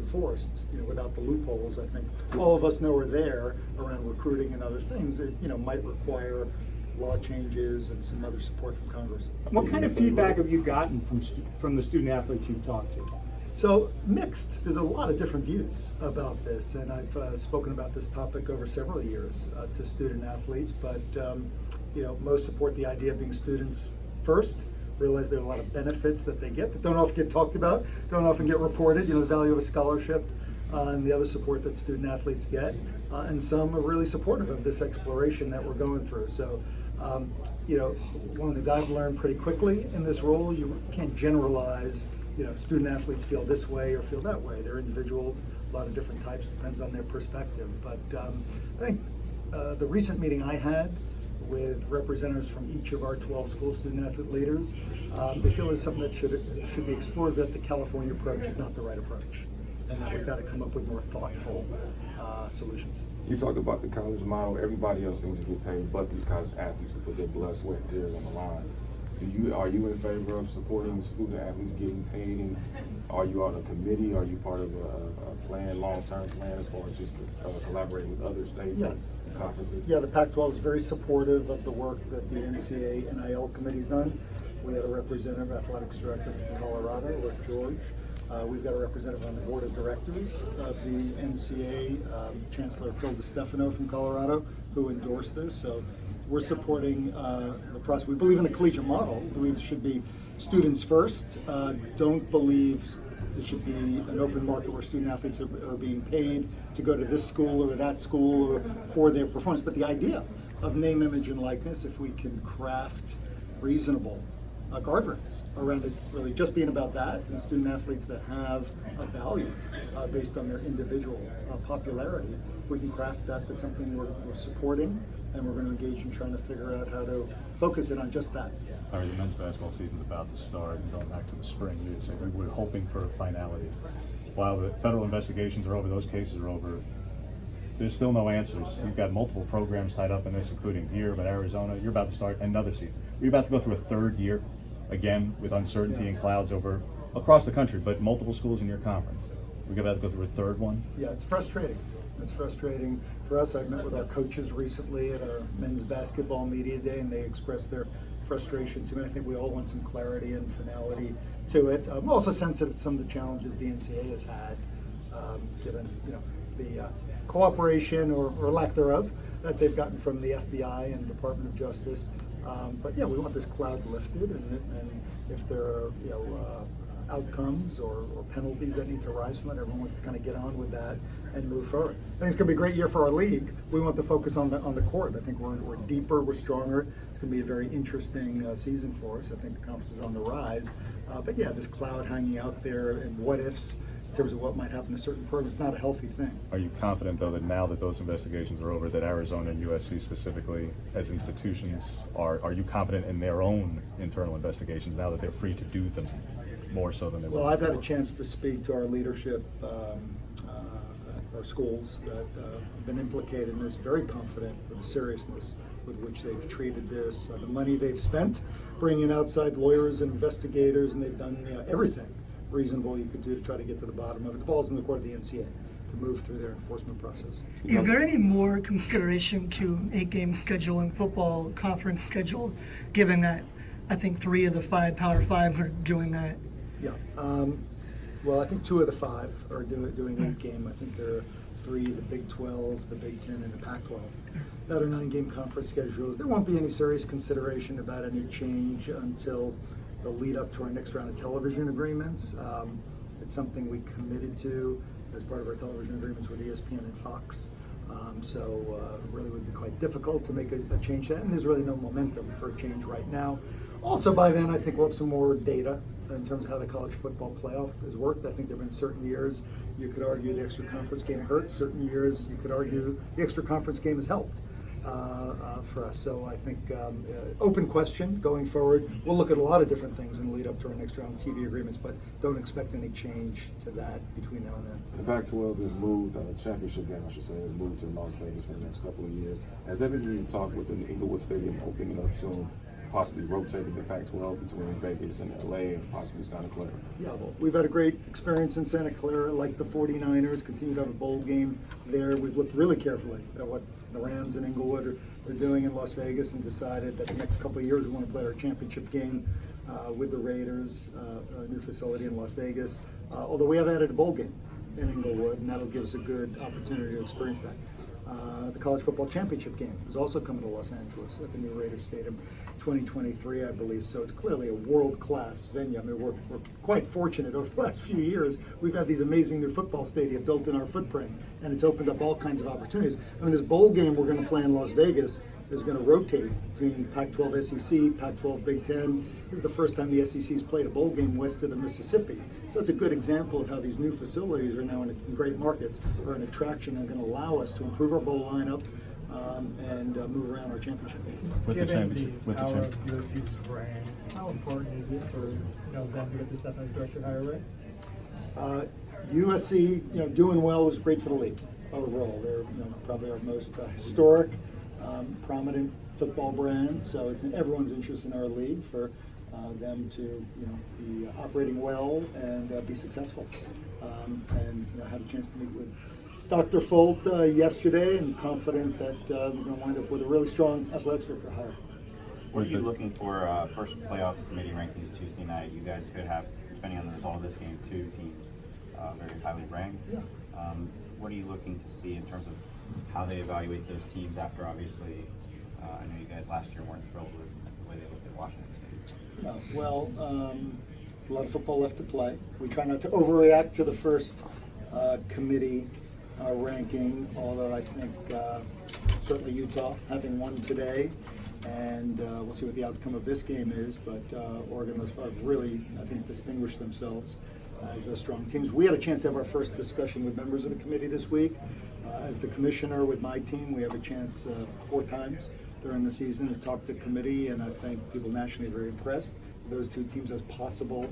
enforced, without the loopholes. I think all of us know are there around recruiting and other things that, might require law changes and some other support from Congress. What kind of feedback have you gotten from the student athletes you've talked to? So mixed. There's a lot of different views about this, and I've spoken about this topic over several years to student athletes. But most support the idea of being students first. Realize there are a lot of benefits that they get that don't often get talked about, don't often get reported. The value of a scholarship and the other support that student athletes get, and some are really supportive of this exploration that we're going through. So. One of the things I've learned pretty quickly in this role, you can't generalize. Student athletes feel this way or feel that way. They're individuals, a lot of different types, depends on their perspective. But I think the recent meeting I had with representatives from each of our 12 school student athlete leaders, they feel is something that should be explored, that the California approach is not the right approach, and that we've got to come up with more thoughtful solutions. You talked about the college model. Everybody else seems to get paid, but these college athletes to put their blood, sweat, and tears on the line. Are you in favor of supporting student athletes getting paid? And are you on a committee? Are you part of a plan, long-term plan, as far as just collaborating with other states and conferences? Yeah, the Pac-12 is very supportive of the work that the NCAA NIL committee's done. We had a representative, athletics director from Colorado, Rick George. We've got a representative on the board of directors of the NCAA, Chancellor Phil DeStefano from Colorado, who endorsed this. So we're supporting the process. We believe in the collegiate model. We believe it should be students first. Don't believe it should be an open market where student athletes are being paid to go to this school or that school or for their performance. But the idea of name, image, and likeness, if we can craft reasonable guardrails around it, really just being about that, and student athletes that have a value based on their individual popularity. If we can craft that, that's something we're supporting, and we're going to engage in trying to figure out how to focus it on just that. All right, the men's basketball season's about to start, and going back to the spring, you'd say we're hoping for a finality. While the federal investigations are over, those cases are over, there's still no answers. You've got multiple programs tied up in this, including here, but Arizona, you're about to start another season. You're about to go through a third year, again, with uncertainty and clouds over across the country, but multiple schools in your conference. We're about to go through a third one. Yeah, it's frustrating. It's frustrating for us. I've met with our coaches recently at our men's basketball media day, and they expressed their frustration to me. I think we all want some clarity and finality to it. I'm also sensitive to some of the challenges the NCAA has had, given the cooperation or lack thereof that they've gotten from the FBI and Department of Justice. But yeah, we want this cloud lifted, and if there are outcomes or penalties that need to arise from it, everyone wants to kind of get on with that and move forward. I think it's going to be a great year for our league. We want to focus on the court. I think we're deeper, we're stronger. It's going to be a very interesting season for us. I think the conference is on the rise. But yeah, this cloud hanging out there and what ifs in terms of what might happen to certain programs is not a healthy thing. Are you confident, though, that now that those investigations are over, that Arizona and USC specifically, as institutions, are you confident in their own internal investigations now that they're free to do them more so than they were? Well, I've had a chance to speak to our leadership, our schools that have been implicated in this, very confident with the seriousness with which they've treated this, the money they've spent, bringing in outside lawyers and investigators, and they've done everything reasonable you could do to try to get to the bottom of it. The ball's in the court of the NCAA to move through their enforcement process. Is there any more consideration to 8-game schedule and football conference schedule, given that I think 3 of the 5 Power 5 are doing that? Yeah. Well, I think 2 of the 5 are doing 8-game. I think there are 3, the Big 12, the Big 10, and the Pac-12. That are 9-game conference schedules. There won't be any serious consideration about any change until the lead up to our next round of television agreements. It's something we committed to as part of our television agreements with ESPN and Fox. So it really would be quite difficult to make a change to that, and there's really no momentum for a change right now. Also, by then, I think we'll have some more data in terms of how the college football playoff has worked. I think there have been certain years you could argue the extra conference game hurts. Certain years you could argue the extra conference game has helped for us. So I think open question going forward. We'll look at a lot of different things in the lead up to our next round of TV agreements, but don't expect any change to that between now and then. The Pac-12 has moved, championship game, I should say, has moved to Las Vegas for the next couple of years. Has there been any talk with the Inglewood Stadium opening up soon possibly rotating the Pac-12 between Vegas and LA and possibly Santa Clara? Yeah, well, we've had a great experience in Santa Clara, like the 49ers, continue to have a bowl game there. We've looked really carefully at what the Rams and Inglewood are doing in Las Vegas and decided that the next couple of years we want to play our championship game with the Raiders, a new facility in Las Vegas. Although we have added a bowl game in Inglewood, and that'll give us a good opportunity to experience that. The college football championship game is also coming to Los Angeles at the new Raiders Stadium, 2023, I believe. So it's clearly a world-class venue. I mean, we're quite fortunate over the last few years. We've had these amazing new football stadia built in our footprint, and it's opened up all kinds of opportunities. I mean, this bowl game we're going to play in Las Vegas is going to rotate between Pac-12 SEC, Pac-12 Big Ten. This is the first time the SEC's played a bowl game west of the Mississippi. So it's a good example of how these new facilities are now in great markets, are an attraction and going to allow us to improve our bowl lineup and move around our championship games. With the championship, with the Power champ. of USC's brand, how important is it for them to get this athletic director hire right? USC, doing well is great for the league overall. They're probably our most historic, prominent football brand. So it's in everyone's interest in our league for them to be operating well and be successful. And I had a chance to meet with Dr. Folt yesterday, and confident that we're going to wind up with a really strong athletics director hire. What are you looking for first playoff committee rankings Tuesday night? You guys could have, depending on the result of this game, 2 teams very highly ranked. Yeah. What are you looking to see in terms of how they evaluate those teams after, obviously, I know you guys last year weren't thrilled with the way they looked at Washington State. Well, there's a lot of football left to play. We try not to overreact to the first committee ranking, although I think certainly Utah having won today, and we'll see what the outcome of this game is, but Oregon thus far really, I think, distinguished themselves as strong teams. We had a chance to have our first discussion with members of the committee this week. As the commissioner with my team, we have a chance 4 times during the season to talk to the committee, and I think people nationally are very impressed with those 2 teams as possible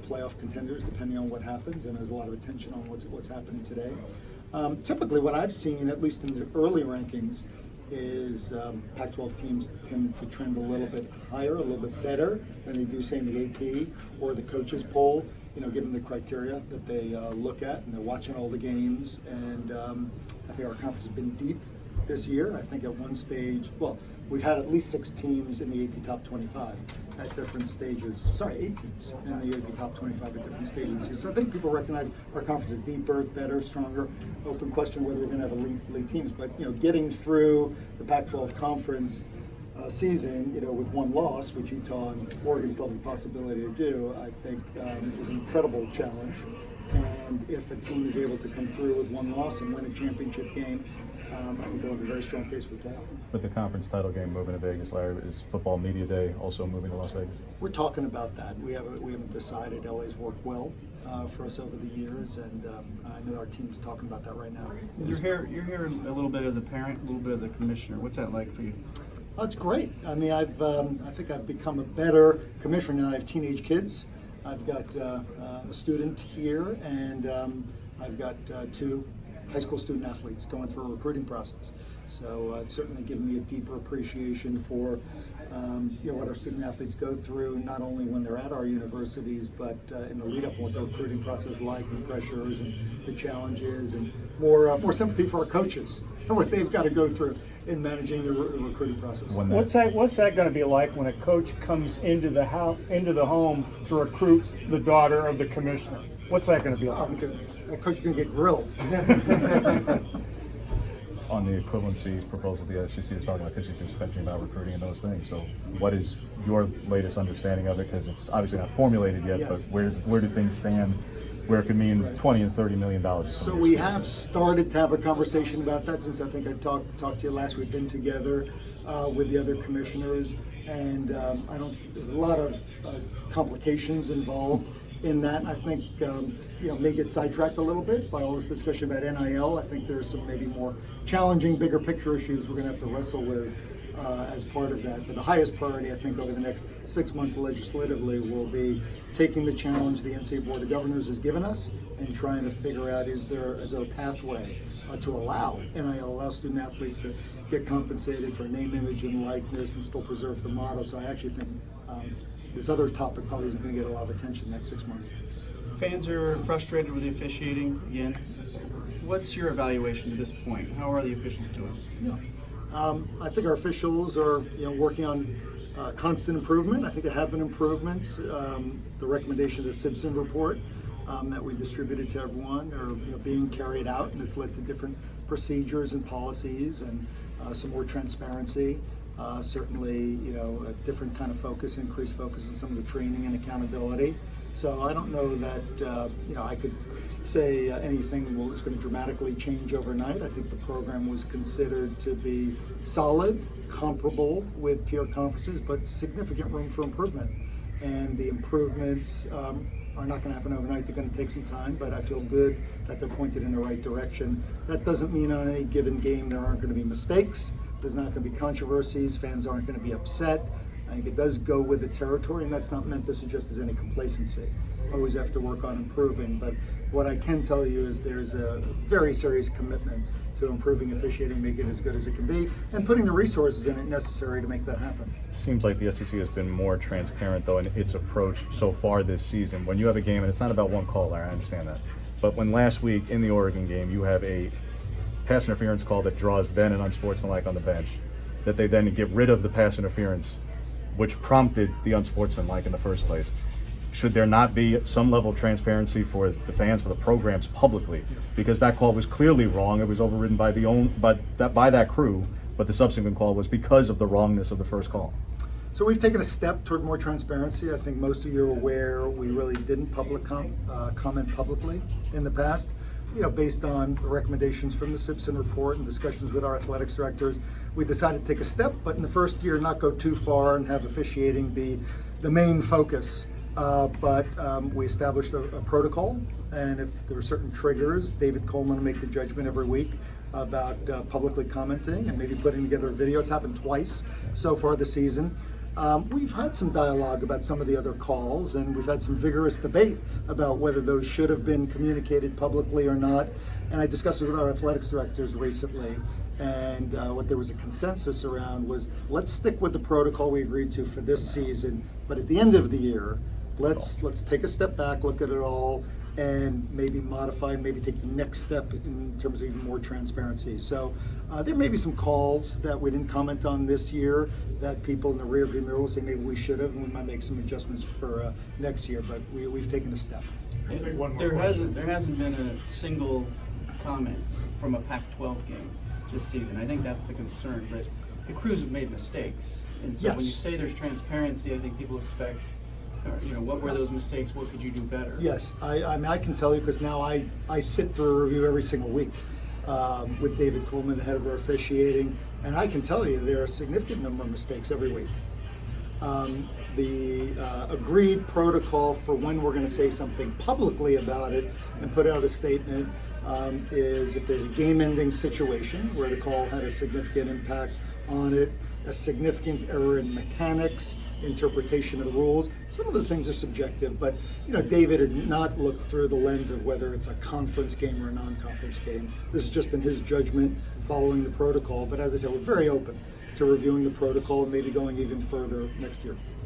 playoff contenders, depending on what happens, and there's a lot of attention on what's happening today. Typically, what I've seen, at least in the early rankings, is Pac-12 teams tend to trend a little bit higher, a little bit better than they do, say, in the AP or the coaches poll, given the criteria that they look at, and they're watching all the games. And I think our conference has been deep this year. I think at one stage, well, we've had at least 6 teams in the AP Top 25 at different stages. Sorry, 8 teams in the AP Top 25 at different stages. So I think people recognize our conference is deeper, better, stronger. Open question whether we're going to have elite teams. But getting through the Pac-12 conference season, with 1 loss, which Utah and Oregon still have the possibility to do, I think is an incredible challenge. And if a team is able to come through with 1 loss and win a championship game, I think they'll have a very strong case for the playoff. With the conference title game moving to Vegas, Larry, is Football Media Day also moving to Las Vegas? We're talking about that. We haven't decided. LA's worked well for us over the years, and I know our team's talking about that right now. You're here a little bit as a parent, a little bit as a commissioner. What's that like for you? Oh, it's great. I mean, I think I've become a better commissioner now. I have teenage kids. I've got a student here, and I've got 2 high school student athletes going through a recruiting process. So it's certainly given me a deeper appreciation for what our student athletes go through, not only when they're at our universities, but in the lead up, what the recruiting process is like, and the pressures and the challenges, and more sympathy for our coaches and what they've got to go through in managing the recruiting process. What's that going to be like when a coach comes into the home to recruit the daughter of the commissioner? What's that going to be like? That coach is going to get grilled. On the equivalency proposal the SEC is talking about, because you're just mentioning about recruiting and those things. So what is your latest understanding of it? Because it's obviously not formulated yet, Yes. but where do things stand? Where it could mean $20 and $30 million. So we have started to have a conversation about that, since I think I talked to you last week. Been together with the other commissioners, and there's a lot of complications involved in that. I think may get sidetracked a little bit by all this discussion about NIL. I think there's some maybe more challenging, bigger picture issues we're going to have to wrestle with as part of that. But the highest priority, I think, over the next 6 months legislatively will be taking the challenge the NCAA Board of Governors has given us and trying to figure out is there a pathway to allow student athletes to get compensated for name, image, and likeness and still preserve the model. So I actually think this other topic probably isn't going to get a lot of attention next 6 months. Fans are frustrated with the officiating again. What's your evaluation to this point? How are the officials doing? Yeah. I think our officials are working on constant improvement. I think there have been improvements. The recommendation of the Simpson report that we distributed to everyone are being carried out, and it's led to different procedures and policies and some more transparency. Certainly, a different kind of focus, increased focus on some of the training and accountability. So I don't know that I could say anything is going to dramatically change overnight. I think the program was considered to be solid, comparable with peer conferences, but significant room for improvement. And the improvements are not going to happen overnight. They're going to take some time, but I feel good that they're pointed in the right direction. That doesn't mean on any given game there aren't going to be mistakes. There's not going to be controversies. Fans aren't going to be upset. I think it does go with the territory, and that's not meant to suggest there's any complacency. Always have to work on improving, but what I can tell you is there's a very serious commitment to improving officiating, making it as good as it can be, and putting the resources in it necessary to make that happen. It seems like the SEC has been more transparent, though, in its approach so far this season. When you have a game, and it's not about one call, Larry, I understand that, but when last week in the Oregon game you have a pass interference call that draws then an unsportsmanlike on the bench, that they then get rid of the pass interference, which prompted the unsportsmanlike in the first place. Should there not be some level of transparency for the fans, for the programs publicly? Because that call was clearly wrong. It was overridden by that crew, but the subsequent call was because of the wrongness of the first call. So we've taken a step toward more transparency. I think most of you are aware we really didn't comment publicly in the past. Based on the recommendations from the Simpson report and discussions with our athletics directors, we decided to take a step, but in the first year not go too far and have officiating be the main focus. But we established a protocol, and if there are certain triggers, David Coleman will make the judgment every week about publicly commenting and maybe putting together a video. It's happened twice so far this season. We've had some dialogue about some of the other calls, and we've had some vigorous debate about whether those should have been communicated publicly or not. And I discussed it with our athletics directors recently, and what there was a consensus around was let's stick with the protocol we agreed to for this season, but at the end of the year, let's take a step back, look at it all, and maybe modify, maybe take the next step in terms of even more transparency. So there may be some calls that we didn't comment on this year that people in the rearview mirror will say maybe we should have, and we might make some adjustments for next year, but we've taken a step. There hasn't been a single comment from a Pac-12 game this season. I think that's the concern, but the crews have made mistakes. And so Yes. when you say there's transparency, I think people expect, what were those mistakes? What could you do better? Yes, I mean, I can tell you because now I sit through a review every single week with David Coleman, the head of our officiating, and I can tell you there are a significant number of mistakes every week. The agreed protocol for when we're going to say something publicly about it and put out a statement is if there's a game-ending situation where the call had a significant impact on it, a significant error in mechanics, interpretation of the rules. Some of those things are subjective, but David has not looked through the lens of whether it's a conference game or a non-conference game. This has just been his judgment following the protocol, but as I said, we're very open to reviewing the protocol and maybe going even further next year.